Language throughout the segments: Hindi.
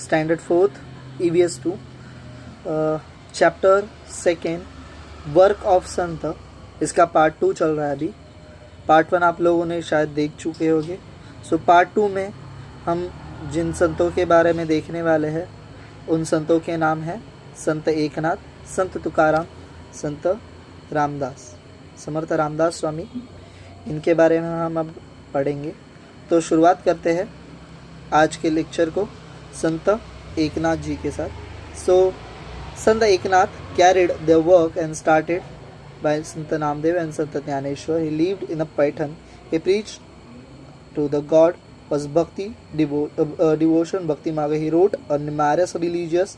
Standard 4th EVS 2 chapter 2 work of संत। इसका पार्ट 2 चल रहा है अभी। पार्ट 1 आप लोगों ने शायद देख चुके होंगे। सो पार्ट 2 में हम जिन संतों के बारे में देखने वाले हैं उन संतों के नाम हैं संत एकनाथ, संत तुकाराम, संत रामदास, समर्थ रामदास स्वामी। इनके बारे में हम अब पढ़ेंगे। तो शुरुआत करते हैं आज के लेक्चर को संत एकनाथ जी के साथ। सो संत Eknath carried their work and started by Sant Namdev and Sant Jnaneshwar. He lived in a Paitan. He preached to the God was bhakti, devotion, bhakti marga. He wrote a numerous religious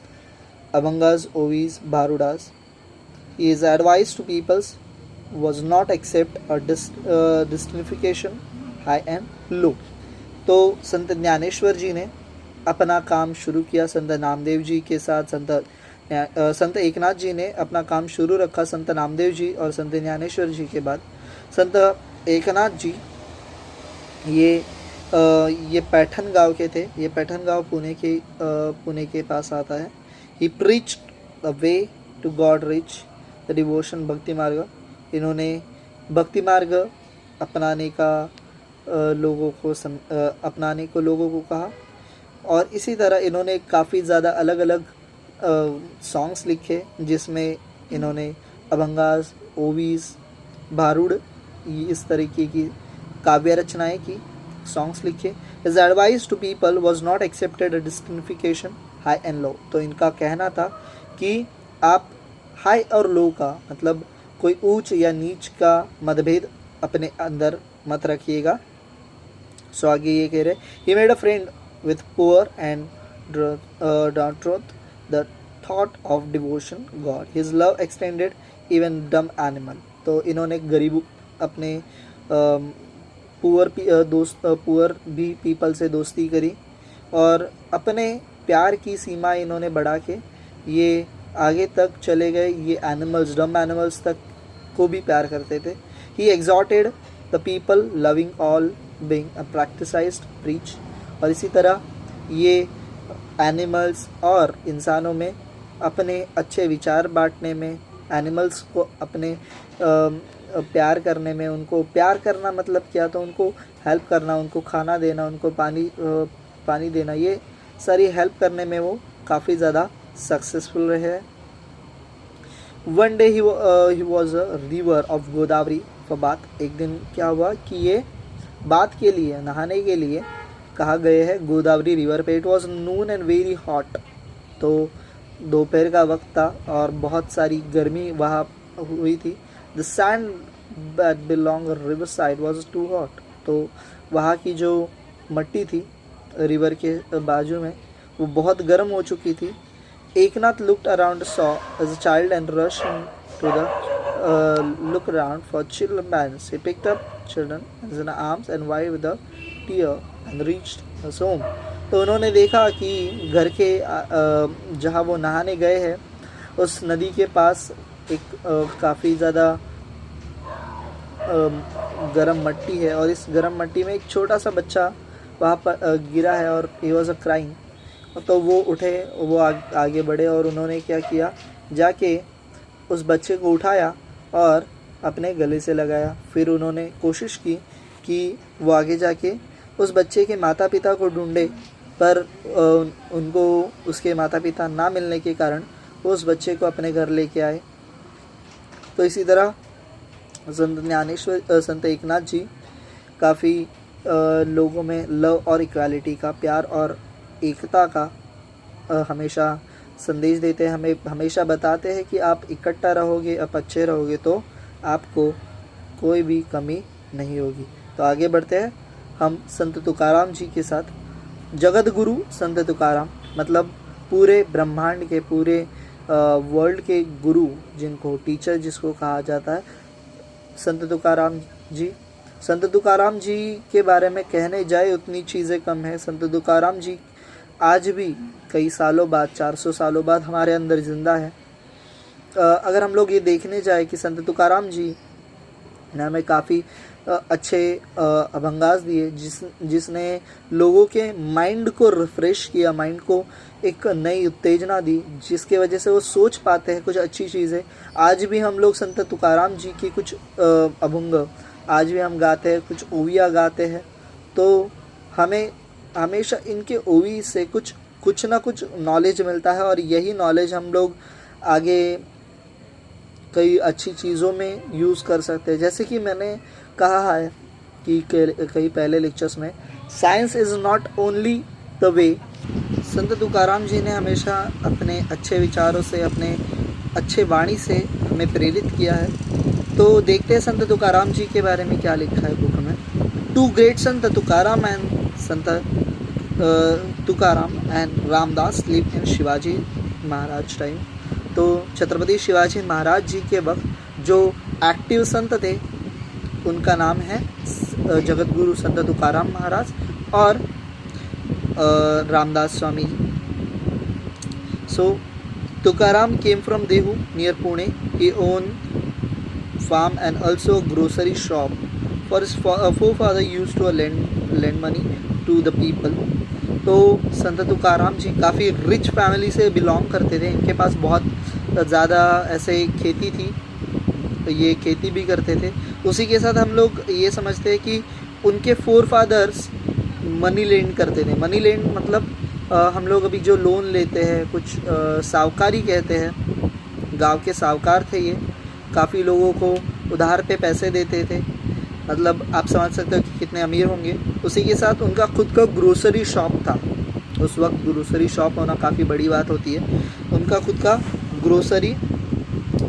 abhangas, ovis, bharudas. His advice to peoples was not accept a distinction high and low. तो संत ज्ञानेश्वर जी ने अपना काम शुरू किया संत नामदेव जी के साथ। संत एकनाथ जी ने अपना काम शुरू रखा संत नामदेव जी और संत ज्ञानेश्वर जी के बाद। संत एकनाथ जी ये पैठन गांव के थे। ये पैठन गांव पुणे के पास आता है। He preached the way to God reach the devotion bhakti marg. इन्होंने भक्ति मार्ग अपनाने को लोगों को कहा और इसी तरह इन्होंने काफ़ी ज़्यादा अलग अलग सॉन्ग्स लिखे जिसमें इन्होंने अभंगास, ओवीस, भारूड इस तरीके की काव्य रचनाएं की, सॉन्ग्स लिखे। His advice to people was not accepted a distinction high and low। तो इनका कहना था कि आप हाई और लो का मतलब कोई ऊंच या नीच का मतभेद अपने अंदर मत रखिएगा। सो आगे ये कह रहे He made a friend with poor and downtrodden, the thought of devotion God. His love extended even dumb animal। तो इन्होंने गरीब अपने पुअर भी पीपल से दोस्ती करी और अपने प्यार की सीमा इन्होंने बढ़ा के ये आगे तक चले गए। ये एनिमल्स, डम एनिमल्स तक को भी प्यार करते थे। He exhorted the people loving all being a practiced preach। और इसी तरह ये एनिमल्स और इंसानों में अपने अच्छे विचार बांटने में, एनिमल्स को अपने प्यार करने में, उनको प्यार करना मतलब क्या, तो उनको हेल्प करना, उनको खाना देना, उनको पानी देना, ये सारी हेल्प करने में वो काफ़ी ज़्यादा सक्सेसफुल रहे हैं। One day he was a river of Godavari for bath. एक दिन क्या हुआ कि ये बाथ के लिए, नहाने के लिए कहा गए हैं गोदावरी रिवर पे। It was Noon and very hot. तो दोपहर का वक्त था और बहुत सारी गर्मी वहाँ हुई थी। The sand that belong river side was too hot. तो वहाँ की जो मट्टी थी रिवर के बाजू में वो बहुत गर्म हो चुकी थी। Eknath looked around, saw as a child and rushed to the look around for children bands. He picked up children in his arms and wiped with a tear and reached his home। तो उन्होंने देखा कि घर के जहाँ वो नहाने गए हैं उस नदी के पास एक काफ़ी ज़्यादा गर्म मट्टी है और इस गर्म मट्टी में एक छोटा सा बच्चा वहाँ पर गिरा है और he was crying। तो वो उठे, वो आगे बढ़े और उन्होंने क्या किया, जाके उस बच्चे को उठाया और अपने गले से लगाया। फिर उन्होंने कोशिश की कि वो आगे जाके उस बच्चे के माता पिता को ढूंढे, पर उनको उसके माता पिता ना मिलने के कारण वो उस बच्चे को अपने घर लेके आए। तो इसी तरह संत एकनाथ जी काफ़ी लोगों में लव और इक्वालिटी का, प्यार और एकता का हमेशा संदेश देते हैं। हमें हमेशा बताते हैं कि आप इकट्ठा रहोगे, आप अच्छे रहोगे तो आपको कोई भी कमी नहीं होगी। तो आगे बढ़ते हैं हम संत तुकाराम जी के साथ। जगत गुरु संत तुकाराम मतलब पूरे ब्रह्मांड के, पूरे वर्ल्ड के गुरु, जिनको टीचर जिसको कहा जाता है, संत तुकाराम जी। संत तुकाराम जी के बारे में कहने जाए उतनी चीज़ें कम है। संत तुकाराम जी आज भी कई सालों बाद, 400 सालों बाद हमारे अंदर ज़िंदा है। अगर हम लोग ये देखने जाए कि संत तुकाराम जी ने हमें काफ़ी अच्छे अभंगास दिए, जिसने लोगों के माइंड को रिफ़्रेश किया, माइंड को एक नई उत्तेजना दी, जिसके वजह से वो सोच पाते हैं कुछ अच्छी चीज़ें। आज भी हम लोग संत तुकाराम जी की कुछ अभंग आज भी हम गाते हैं, कुछ ओविया गाते हैं, तो हमें हमेशा इनके ओवी से कुछ ना कुछ नॉलेज मिलता है, और यही नॉलेज हम लोग आगे कई अच्छी चीज़ों में यूज़ कर सकते हैं। जैसे कि मैंने कहा है कि कई पहले लेक्चर्स में, science is not only the way. संत तुकाराम जी ने हमेशा अपने अच्छे विचारों से, अपने अच्छे वाणी से हमें प्रेरित किया है। तो देखते हैं संत तुकाराम जी के बारे में क्या लिखा है बुक में। To great Sant Tukaram and Sant Tukaram and Ramdas live in Shivaji Maharaj time. तो छत्रपति शिवाजी महाराज जी के वक्त जो एक्टिव संत थे उनका नाम है जगत गुरु संत तुकाराम महाराज और Ramdas Swami ji. So Tukaram came from Dehu near Pune. He own farm and also grocery shop. For his forefather used to lend money to the people. तो संत तुकाराम जी काफ़ी रिच फैमिली से बिलोंग करते थे। इनके पास बहुत ज़्यादा ऐसे खेती थी, ये खेती भी करते थे। उसी के साथ हम लोग ये समझते हैं कि उनके फोर फादर्स मनी लेंड करते थे। मनी लेंड मतलब हम लोग अभी जो लोन लेते हैं, कुछ साहूकारी कहते हैं, गांव के साहूकार थे ये, काफ़ी लोगों को उधार पे पैसे देते थे। मतलब आप समझ सकते हो कि कितने अमीर होंगे। उसी के साथ उनका खुद का ग्रोसरी शॉप था। उस वक्त ग्रोसरी शॉप होना काफ़ी बड़ी बात होती है। उनका खुद का ग्रोसरी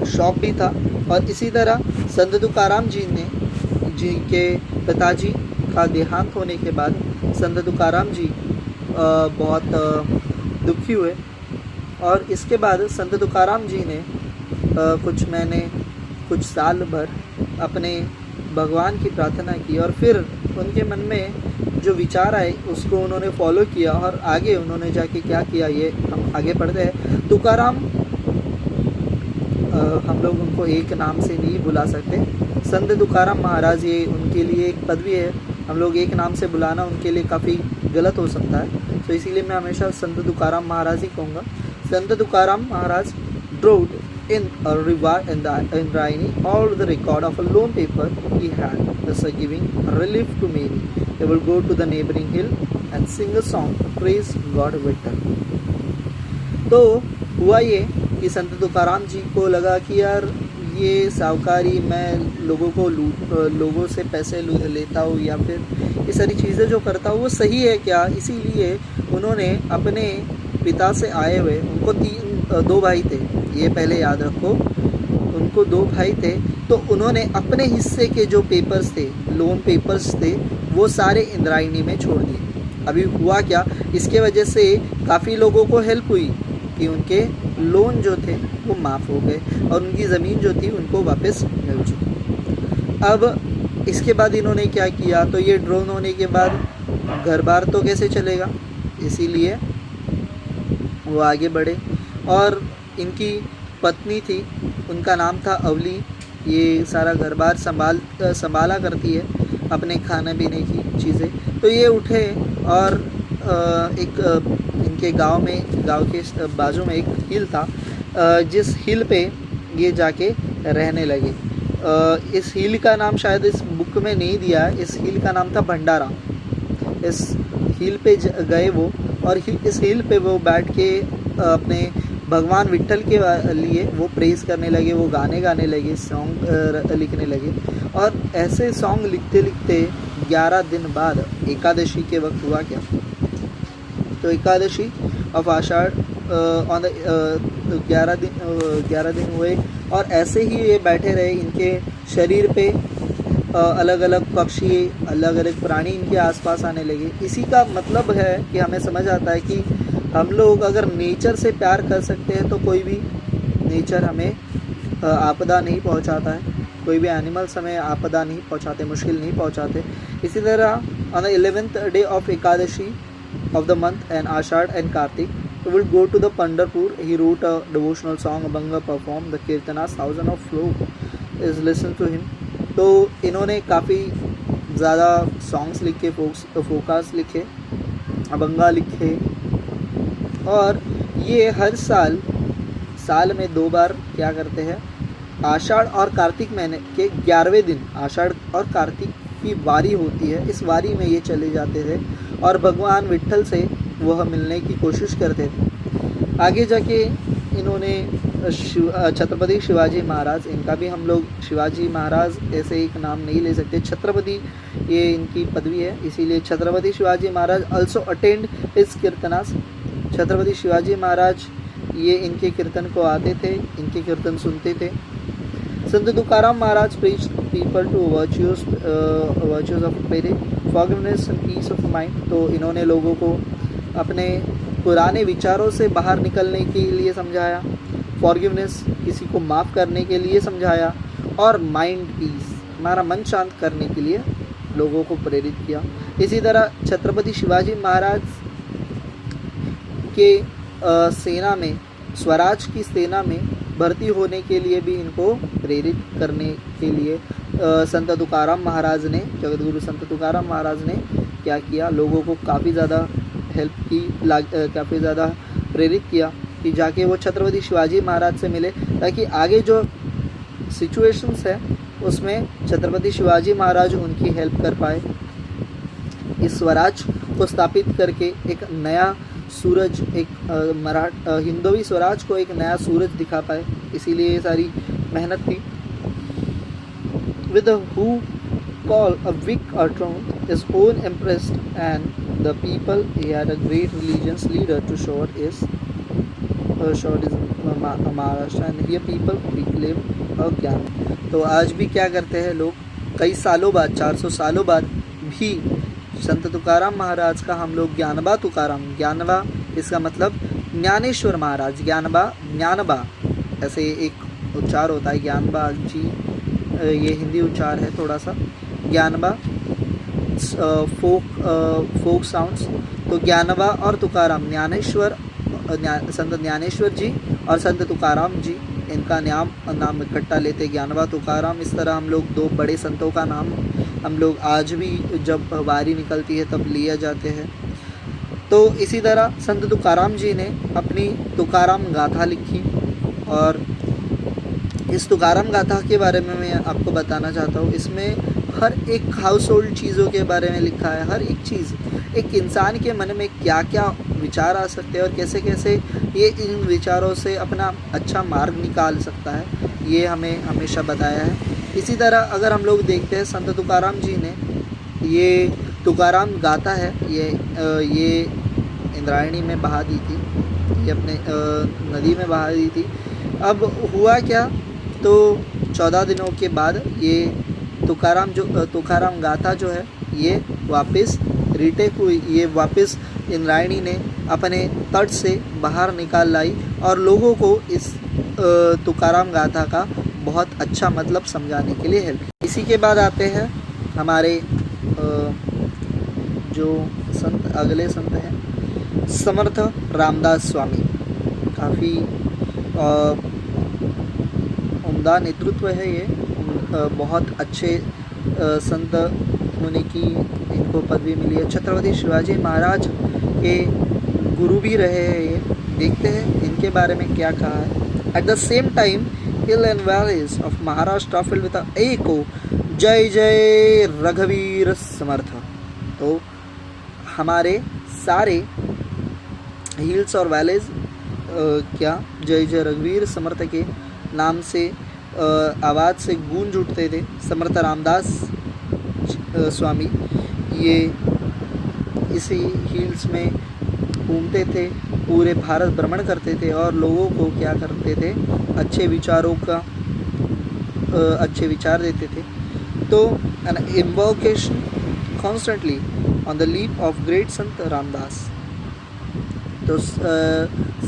शॉप भी था। और इसी तरह संत तुकाराम जी के पिताजी का देहांत होने के बाद संत तुकाराम जी बहुत दुखी हुए, और इसके बाद संत तुकाराम जी ने कुछ साल भर अपने भगवान की प्रार्थना की, और फिर उनके मन में जो विचार आए उसको उन्होंने फॉलो किया, और आगे उन्होंने जाके क्या किया ये हम आगे पढ़ते हैं। तुकाराम हम लोग उनको एक नाम से नहीं बुला सकते। संत तुकाराम महाराज ये उनके लिए एक पदवी है, हम लोग एक नाम से बुलाना उनके लिए काफ़ी गलत हो सकता है। तो इसीलिए मैं हमेशा संत तुकाराम महाराज ही कहूँगा। संत तुकाराम महाराज ड्रोड in a river in Raini all the record of a loan paper he had, thus giving relief to many. They will go to the neighboring hill and sing a song, praise God with them. तो हुआ ये कि संत तुकाराम जी को लगा कि यार ये साहूकारी, मैं लोगों से पैसे लेता हूँ या फिर ये सारी चीज़ें जो करता हूँ वो सही है क्या। इसीलिए उन्होंने अपने पिता से आए हुए, उनको दो भाई थे, ये पहले याद रखो, उनको दो भाई थे, तो उन्होंने अपने हिस्से के जो पेपर्स थे, लोन पेपर्स थे, वो सारे इंद्रायणी में छोड़ दिए। अभी हुआ क्या, इसके वजह से काफ़ी लोगों को हेल्प हुई कि उनके लोन जो थे वो माफ़ हो गए और उनकी ज़मीन जो थी उनको वापस मिल चुकी। अब इसके बाद इन्होंने क्या किया, तो ये ड्रोन होने के बाद घर बार तो कैसे चलेगा, इसीलिए वो आगे बढ़े। और इनकी पत्नी थी, उनका नाम था अवली, ये सारा घर बार संभाला करती है, अपने खाने पीने की चीज़ें। तो ये उठे और एक इनके गांव के बाजू में एक हिल था, जिस हिल पे ये जाके रहने लगे। इस हिल का नाम शायद इस बुक में नहीं दिया है, इस हिल का नाम था भंडारा। इस हिल पे गए वो, और इस हिल पे वो बैठ के अपने भगवान विट्ठल के लिए वो प्रेज करने लगे, वो गाने लगे, सॉन्ग लिखने लगे। और ऐसे सॉन्ग लिखते लिखते 11 दिन बाद एकादशी के वक्त हुआ क्या, तो Ekadashi of Ashadh on the 11 दिन हुए, और ऐसे ही ये बैठे रहे। इनके शरीर पे अलग अलग पक्षी, अलग अलग प्राणी इनके आसपास आने लगे। इसी का मतलब है कि हमें समझ आता है कि हम लोग अगर नेचर से प्यार कर सकते हैं तो कोई भी नेचर हमें आपदा नहीं पहुंचाता है, कोई भी एनिमल्स हमें आपदा नहीं पहुंचाते, मुश्किल नहीं पहुंचाते। इसी तरह on the 11th day of Ekadashi of the month and Ashad and Kartik, we will go to the Pandharpur. He wrote a devotional song, Abhanga performed the Kirtanas, thousands of flow is listened to him. तो इन्होंने काफ़ी ज़्यादा सॉन्ग्स लिखे, फोकास लिखे, अभंगा लिखे, और ये हर साल में 2 बार क्या करते हैं, आषाढ़ और कार्तिक महीने के 11वें दिन आषाढ़ और कार्तिक की वारी होती है। इस वारी में ये चले जाते थे और भगवान विट्ठल से वह मिलने की कोशिश करते थे। आगे जाके इन्होंने छत्रपति शिवाजी महाराज, इनका भी हम लोग शिवाजी महाराज ऐसे एक नाम नहीं ले सकते, छत्रपति ये इनकी पदवी है, इसीलिए Chhatrapati Shivaji Maharaj also attend his कीर्तनास। छत्रपति शिवाजी महाराज ये इनके कीर्तन को आते थे, इनके कीर्तन सुनते थे। संत तुकाराम महाराज preached people to virtues of piety, forgiveness and peace of mind। तो इन्होंने लोगों को अपने पुराने विचारों से बाहर निकलने के लिए समझाया, फॉरगिवनेस किसी को माफ़ करने के लिए समझाया, और माइंड पीस हमारा मन शांत करने के लिए लोगों को प्रेरित किया। इसी तरह छत्रपति शिवाजी महाराज के सेना में, स्वराज की सेना में भर्ती होने के लिए भी इनको प्रेरित करने के लिए संत तुकाराम महाराज ने, जगतगुरु संत तुकाराम महाराज ने क्या किया, लोगों को काफ़ी ज़्यादा हेल्प की, काफ़ी ज़्यादा प्रेरित किया कि जाके वो छत्रपति शिवाजी महाराज से मिले, ताकि आगे जो सिचुएशंस है उसमें छत्रपति शिवाजी महाराज उनकी हेल्प कर पाए, इस स्वराज को स्थापित करके एक नया सूरज, एक हिंदवी स्वराज को एक नया सूरज दिखा पाए। इसीलिए ये सारी मेहनत थी। With who call a weak or throne his own impressed and the people he had a great religious leader to show his Maharashtra and here people reclaim a ज्ञान। तो आज भी क्या करते हैं लोग, कई सालों बाद, 400 सालों बाद भी संत तुकाराम महाराज का हम लोग ज्ञानबा तुकाराम, ज्ञानबा इसका मतलब ज्ञानेश्वर महाराज, ज्ञानबा ऐसे एक उच्चार होता है, ज्ञानबा जी ये हिंदी उच्चार है थोड़ा सा, ज्ञानबा फोक साउंड्स। तो ज्ञानबा और तुकाराम, ज्ञानेश्वर संत ज्ञानेश्वर जी और संत तुकाराम जी, इनका नाम इकट्ठा लेते, ज्ञानबा तुकाराम। इस तरह हम लोग 2 बड़े संतों का नाम हम लोग आज भी जब वारी निकलती है तब लिए जाते हैं। तो इसी तरह संत तुकाराम जी ने अपनी तुकाराम गाथा लिखी, और इस तुकाराम गाथा के बारे में मैं आपको बताना चाहता हूँ। इसमें हर एक हाउस होल्ड चीज़ों के बारे में लिखा है, हर एक चीज़, एक इंसान के मन में क्या क्या विचार आ सकते हैं और कैसे कैसे ये इन विचारों से अपना अच्छा मार्ग निकाल सकता है, ये हमें हमेशा बताया है। इसी तरह अगर हम लोग देखते हैं, संत तुकाराम जी ने ये तुकाराम गाथा है, ये इंद्रायणी में बहा दी थी, ये अपने नदी में बहा दी थी। अब हुआ क्या, तो 14 दिनों के बाद ये तुकाराम गाथा जो है ये वापस रिटेक हुई, ये वापस इंद्रायणी ने अपने तट से बाहर निकाल लाई और लोगों को इस तुकाराम गाथा का बहुत अच्छा मतलब समझाने के लिए हेल्प। इसी के बाद आते हैं हमारे जो संत, अगले संत हैं समर्थ रामदास स्वामी। काफ़ी उम्दा नेतृत्व है ये, बहुत अच्छे संत होने की इनको पदवी मिली है। छत्रपति शिवाजी महाराज के गुरु भी रहे हैं ये। देखते हैं इनके बारे में क्या कहा है। At the same time hill and valleys of Maharashtra filled with echo Jai Jai रघुवीर समर्थ। तो हमारे सारे हिल्स और वैलीज क्या जय जय रघुवीर समर्थ के नाम से आवाज़ से गूंज उठते थे। समर्थ रामदास स्वामी ये इसी हिल्स में घूमते थे, पूरे भारत भ्रमण करते थे और लोगों को क्या करते थे, अच्छे विचारों का अच्छे विचार देते थे। तो an invocation constantly on the leap of great Sant Ramdas. तो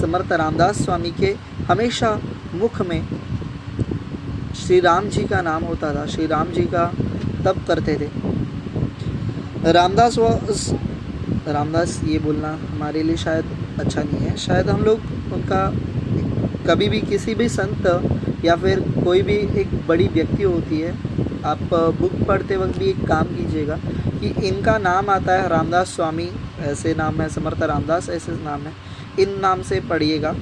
समर्थ रामदास स्वामी के हमेशा मुख में श्री राम जी का नाम होता था, श्री राम जी का तप करते थे। रामदास ये बोलना हमारे लिए शायद अच्छा नहीं है, शायद हम लोग उनका कभी भी किसी भी संत या फिर कोई भी एक बड़ी व्यक्ति होती है, आप बुक पढ़ते वक्त भी एक काम कीजिएगा कि इनका नाम आता है रामदास स्वामी, ऐसे नाम है, समर्थ रामदास ऐसे नाम है, इन नाम से पढ़िएगा।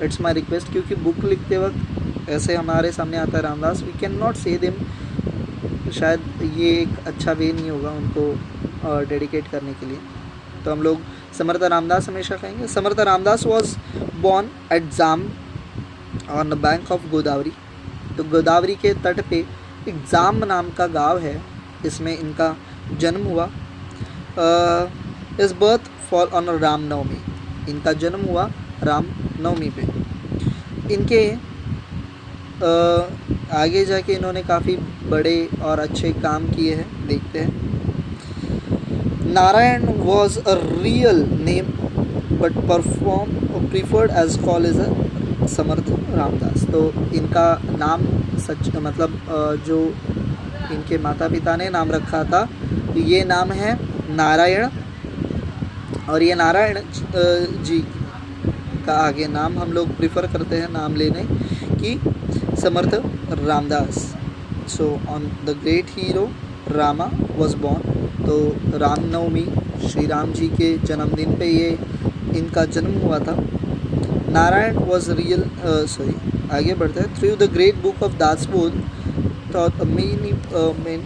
इट्स माई रिक्वेस्ट, क्योंकि बुक लिखते वक्त ऐसे हमारे सामने आता है रामदास, वी कैन नॉट से देम, शायद ये एक अच्छा वे नहीं होगा उनको डेडिकेट करने के लिए, तो हम लोग समर्थ रामदास हमेशा कहेंगे। Samarth Ramdas was born at Jamb on the bank of Godavari. तो गोदावरी के तट पे एक जाम नाम का गांव है, इसमें इनका जन्म हुआ। इस बर्थ फॉल ऑन रामनवमी, इनका जन्म हुआ रामनवमी पे। इनके आगे जाके इन्होंने काफ़ी बड़े और अच्छे काम किए हैं, देखते हैं। Narayan was a real name but preferred as call as a Samarth Ramdas. तो इनका नाम सच मतलब जो इनके माता पिता ने नाम रखा था, ये नाम है नारायण, और ये नारायण जी का आगे नाम हम लोग प्रिफर करते हैं नाम लेने की, Samarth Ramdas. So on the great hero Rama was born. तो रामनवमी श्री राम जी के जन्मदिन पे ये इनका जन्म हुआ था। नारायण वॉज रियल आगे बढ़ते हैं। Through the great book of Dasbodh taught many men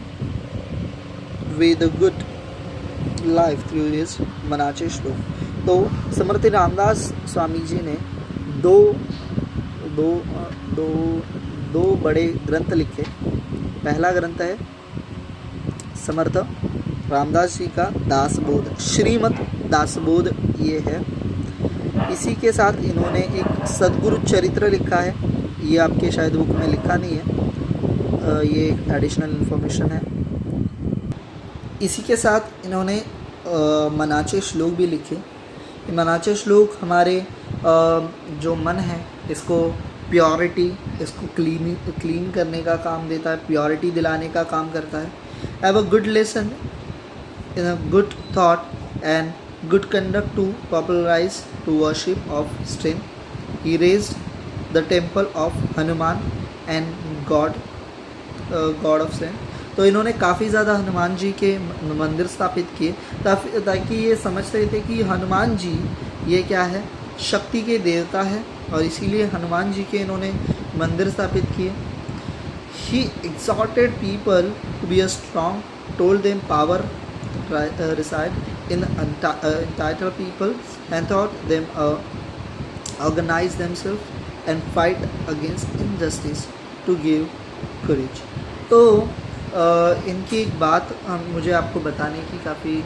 with a good life through his मनाचे श्लोक। तो समर्थ रामदास स्वामी जी ने दो दो दो दो बड़े ग्रंथ लिखे। पहला ग्रंथ है समर्थ रामदास जी का दासबोध, श्रीमद् दासबोध ये है। इसी के साथ इन्होंने एक सद्गुरु चरित्र लिखा है, ये आपके शायद बुक में लिखा नहीं है, ये एक एडिशनल इन्फॉर्मेशन है। इसी के साथ इन्होंने मनाचे श्लोक भी लिखे। मनाचे श्लोक हमारे जो मन है इसको प्योरिटी, इसको क्लीन करने का काम देता है, प्योरिटी दिलाने का काम करता है। Have a good lesson in a good thought and good conduct to popularize to worship of strength. He raised the temple of Hanuman and God of strength. तो इन्होंने काफ़ी ज़्यादा हनुमान जी के मंदिर स्थापित किए ताकि ये समझते थे कि हनुमान जी ये क्या है, शक्ति के देवता है, और इसीलिए हनुमान जी के इन्होंने मंदिर स्थापित किए। He exhorted people to be a strong, told them power reside in entitled people and taught them organize themselves and fight against injustice to give courage. तो इनकी एक बात मुझे आपको बताने की काफ़ी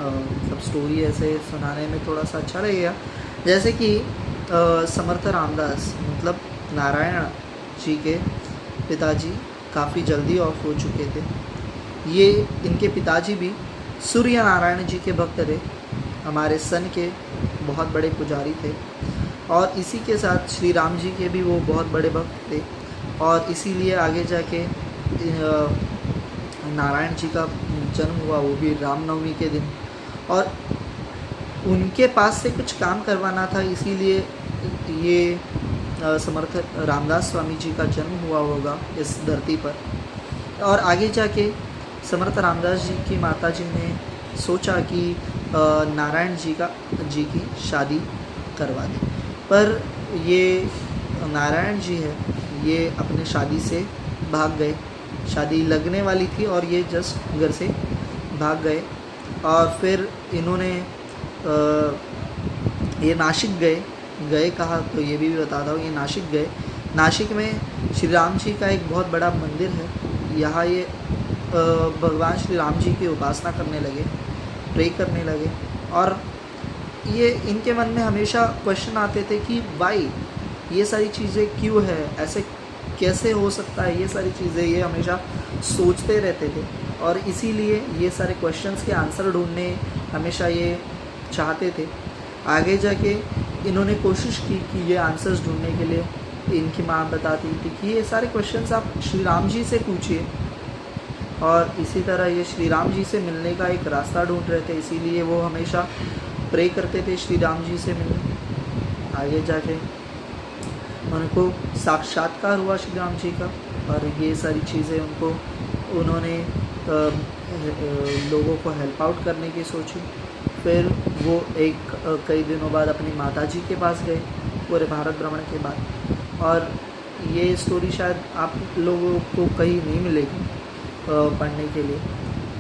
मतलब स्टोरी ऐसे सुनाने में थोड़ा सा अच्छा लगेगा। जैसे कि समर्थ रामदास मतलब नारायण जी के पिताजी काफ़ी जल्दी ऑफ हो चुके थे। ये इनके पिताजी भी सूर्य नारायण जी के भक्त थे, हमारे सन के बहुत बड़े पुजारी थे, और इसी के साथ श्री राम जी के भी वो बहुत बड़े भक्त थे, और इसीलिए आगे जाके नारायण जी का जन्म हुआ, वो भी रामनवमी के दिन, और उनके पास से कुछ काम करवाना था, इसीलिए ये समर्थ रामदास स्वामी जी का जन्म हुआ होगा इस धरती पर। और आगे जाके समर्थ रामदास जी की माता जी ने सोचा कि नारायण जी की शादी करवा दें, पर ये नारायण जी है ये अपने शादी से भाग गए। शादी लगने वाली थी और ये जस्ट घर से भाग गए, और फिर इन्होंने ये नासिक गए कहा तो ये भी बताता हूँ। ये नासिक गए, नासिक में श्री राम जी का एक बहुत बड़ा मंदिर है, यहाँ ये भगवान श्री राम जी की उपासना करने लगे, प्रे करने लगे, और ये इनके मन में हमेशा क्वेश्चन आते थे कि वाई ये सारी चीज़ें क्यों है, ऐसे कैसे हो सकता है, ये सारी चीज़ें ये हमेशा सोचते रहते थे, और इसीलिए ये सारे क्वेश्चंस के आंसर ढूंढने हमेशा ये चाहते थे। आगे जाके इन्होंने कोशिश की कि ये आंसर्स ढूंढने के लिए इनकी माँ बताती थी कि ये सारे क्वेश्चंस आप श्री राम जी से पूछिए, और इसी तरह ये श्री राम जी से मिलने का एक रास्ता ढूंढ रहे थे, इसीलिए वो हमेशा प्रे करते थे श्री राम जी से मिलने। आगे जाके उनको साक्षात्कार हुआ श्री राम जी का, और ये सारी चीज़ें उनको उन्होंने लोगों को हेल्प आउट करने की सोची। फिर वो कई दिनों बाद अपनी माताजी के पास गए पूरे भारत भ्रमण के बाद। और ये स्टोरी शायद आप लोगों को कहीं नहीं मिलेगी पढ़ने के लिए,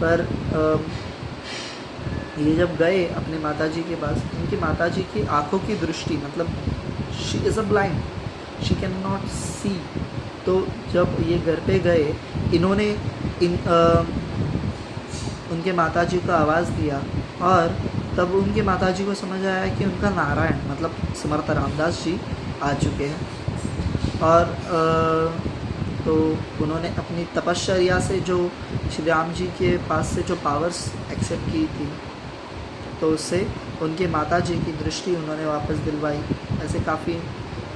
पर ये जब गए अपने माताजी के पास, इनकी माताजी की आँखों की दृष्टि, मतलब she is a blind, she cannot see. तो जब ये घर पे गए, इन्होंने उनके माताजी को आवाज़ दिया, और तब उनके माताजी को समझ आया कि उनका नारायण मतलब समर्थ रामदास जी आ चुके हैं। और तो उन्होंने अपनी तपश्चर्या से जो श्री राम जी के पास से जो पावर्स एक्सेप्ट की थी, तो उससे उनके माताजी की दृष्टि उन्होंने वापस दिलवाई। ऐसे काफ़ी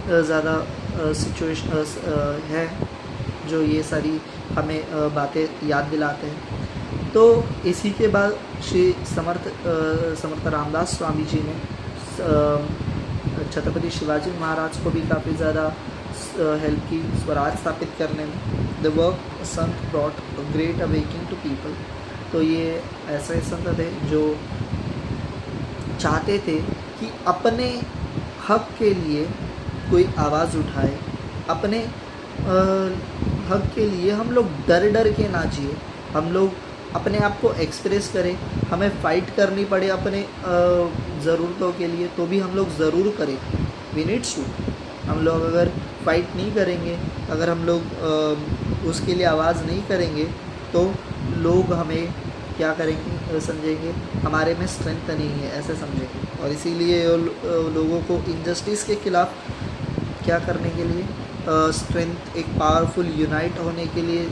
ज़्यादा सिचुएशन है जो ये सारी हमें बातें याद दिलाते हैं। तो इसी के बाद श्री समर्थ रामदास स्वामी जी ने छत्रपति शिवाजी महाराज को भी काफ़ी ज़्यादा हेल्प की स्वराज स्थापित करने में। The work Sant brought great awakening to people. तो ये ऐसे संत थे जो चाहते थे कि अपने हक के लिए कोई आवाज़ उठाए, अपने हक के लिए हम लोग डर डर के ना जिए, हम लोग अपने आप को एक्सप्रेस करें। हमें फ़ाइट करनी पड़े अपने ज़रूरतों के लिए तो भी हम लोग ज़रूर करें, वी नीड्स टू। हम लोग अगर फ़ाइट नहीं करेंगे, अगर हम लोग उसके लिए आवाज़ नहीं करेंगे, तो लोग हमें क्या करेंगे, समझेंगे हमारे में स्ट्रेंथ नहीं है, ऐसे समझेंगे। और इसीलिए लोगों को इनजस्टिस के ख़िलाफ़ क्या करने के लिए स्ट्रेंथ, एक पावरफुल यूनाइट होने के लिए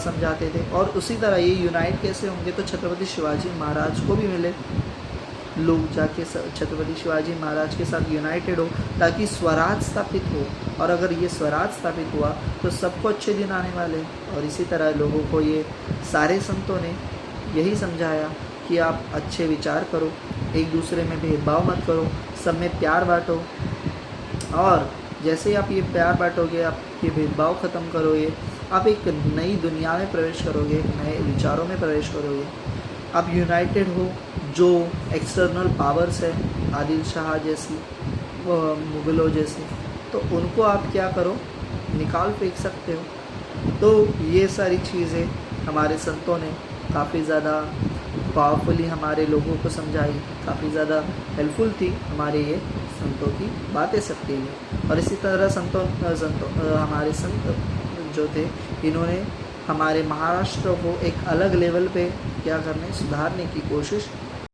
समझाते थे। और उसी तरह ये यूनाइट कैसे होंगे, तो छत्रपति शिवाजी महाराज को भी मिले, लोग जाके छत्रपति शिवाजी महाराज के साथ यूनाइटेड हो ताकि स्वराज स्थापित हो। और अगर ये स्वराज स्थापित हुआ तो सबको अच्छे दिन आने वाले हैं। और इसी तरह लोगों को ये सारे संतों ने यही समझाया कि आप अच्छे विचार करो, एक दूसरे में भेदभाव मत करो, सब में प्यार बांटो। और जैसे ही आप ये प्यार बांटोगे, आप ये भेदभाव ख़त्म करोगे, आप एक नई दुनिया में प्रवेश करोगे, नए विचारों में प्रवेश करोगे। आप यूनाइटेड हो। जो एक्सटर्नल पावर्स है, आदिल शाह जैसी, मुग़लों जैसी, तो उनको आप क्या करो, निकाल फेंक सकते हो। तो ये सारी चीज़ें हमारे संतों ने काफ़ी ज़्यादा पावरफुली हमारे लोगों को समझाई, काफ़ी ज़्यादा हेल्पफुल थी हमारे ये संतों की बातें सबके लिए। और इसी तरह हमारे संत जो थे, इन्होंने हमारे महाराष्ट्र को एक अलग लेवल पे क्या करने, सुधारने की कोशिश